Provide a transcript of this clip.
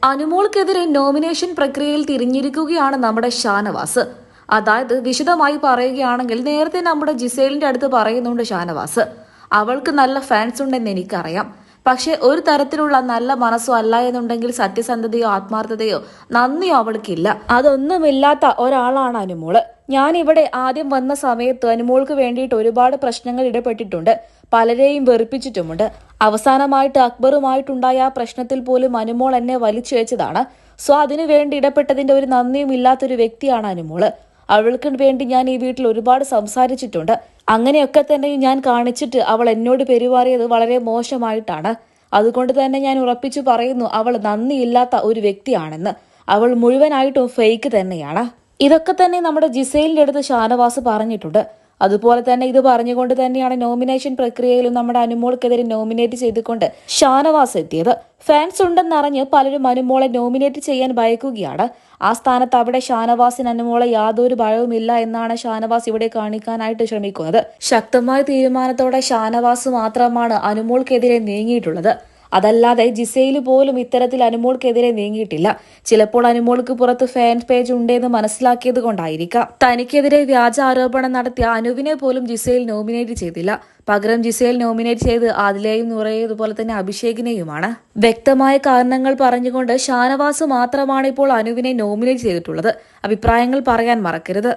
അനുമോൾക്കെതിരെ nomination പ്രക്രിയയിൽ തിരിഞ്ഞിരിക്കുകയാണ് നമ്മുടെ ഷാനവാസ്. അതായത് വിശദമായി പറയുകയാണെങ്കിൽ നേരത്തെ നമ്മുടെ ജിസേലിന്റെ അടുത്ത് പറയുന്നുണ്ട് ഷാനവാസ്, അവൾക്ക് നല്ല ഫാൻസ് ഉണ്ടെന്ന് എനിക്കറിയാം, പക്ഷെ ഒരു തരത്തിലുള്ള നല്ല മനസ്സോ അല്ല എന്നുണ്ടെങ്കിൽ സത്യസന്ധതയോ ആത്മാർത്ഥതയോ നന്ദിയോ അവൾക്കില്ല. അതൊന്നുമില്ലാത്ത ഒരാളാണ് അനുമോള്. ഞാനിവിടെ ആദ്യം വന്ന സമയത്ത് അനുമോൾക്ക് വേണ്ടിയിട്ട് ഒരുപാട് പ്രശ്നങ്ങൾ ഇടപെട്ടിട്ടുണ്ട്, പലരെയും വെറുപ്പിച്ചിട്ടുമുണ്ട്. അവസാനമായിട്ട് അക്ബറുമായിട്ടുണ്ടായ ആ പ്രശ്നത്തിൽ പോലും അനുമോൾ എന്നെ വലിച്ചു വെച്ചതാണ്. സോ അതിനു വേണ്ടി ഇടപെട്ടതിന്റെ ഒരു നന്ദിയും ഇല്ലാത്തൊരു വ്യക്തിയാണ് അനുമോള്. അവൾക്ക് വേണ്ടി ഞാൻ ഈ വീട്ടിൽ ഒരുപാട് സംസാരിച്ചിട്ടുണ്ട്. അങ്ങനെയൊക്കെ തന്നെ ഞാൻ കാണിച്ചിട്ട് അവൾ എന്നോട് പെരുമാറിയത് വളരെ മോശമായിട്ടാണ്. അതുകൊണ്ട് തന്നെ ഞാൻ ഉറപ്പിച്ചു പറയുന്നു, അവൾ നന്ദിയില്ലാത്ത ഒരു വ്യക്തിയാണെന്ന്. അവൾ മുഴുവനായിട്ടും ഫേക്ക് തന്നെയാണ്. ഇതൊക്കെ തന്നെ നമ്മുടെ ജിസേലിന്റെ അടുത്ത് ഷാനവാസ് പറഞ്ഞിട്ടുണ്ട്. അതുപോലെ തന്നെ ഇത് പറഞ്ഞുകൊണ്ട് തന്നെയാണ് നോമിനേഷൻ പ്രക്രിയയിലും നമ്മുടെ അനുമോൾക്കെതിരെ നോമിനേറ്റ് ചെയ്തുകൊണ്ട് ഷാനവാസ് എത്തിയത്. ഫാൻസ് ഉണ്ടെന്നറിഞ്ഞ് പലരും അനുമോളെ നോമിനേറ്റ് ചെയ്യാൻ ഭയക്കുകയാണ്. ആ സ്ഥാനത്ത് അവിടെ ഷാനവാസിന് അനുമോളെ യാതൊരു ഭയവുമില്ല എന്നാണ് ഷാനവാസ് ഇവിടെ കാണിക്കാനായിട്ട് ശ്രമിക്കുന്നത്. ശക്തമായ തീരുമാനത്തോടെ ഷാനവാസ് മാത്രമാണ് അനുമോൾക്കെതിരെ നീങ്ങിയിട്ടുള്ളത്. അതല്ലാതെ ജിസേല് പോലും ഇത്തരത്തിൽ അനുമോൾക്കെതിരെ നീങ്ങിയിട്ടില്ല. ചിലപ്പോൾ അനുമോൾക്ക് പുറത്ത് ഫാൻ പേജ് ഉണ്ടെന്ന് മനസ്സിലാക്കിയത് കൊണ്ടായിരിക്കാം തനിക്കെതിരെ വ്യാജ ആരോപണം നടത്തിയ അനുവിനെ പോലും ജിസേൽ നോമിനേറ്റ് ചെയ്തില്ല. പകരം ജിസേൽ നോമിനേറ്റ് ചെയ്ത് ആദിലയും നൂറയും അതുപോലെ തന്നെ അഭിഷേകിനെയുമാണ്. വ്യക്തമായ കാരണങ്ങൾ പറഞ്ഞുകൊണ്ട് ഷാനവാസ് മാത്രമാണ് ഇപ്പോൾ അനുവിനെ നോമിനേറ്റ് ചെയ്തിട്ടുള്ളത്. അഭിപ്രായങ്ങൾ പറയാൻ മറക്കരുത്.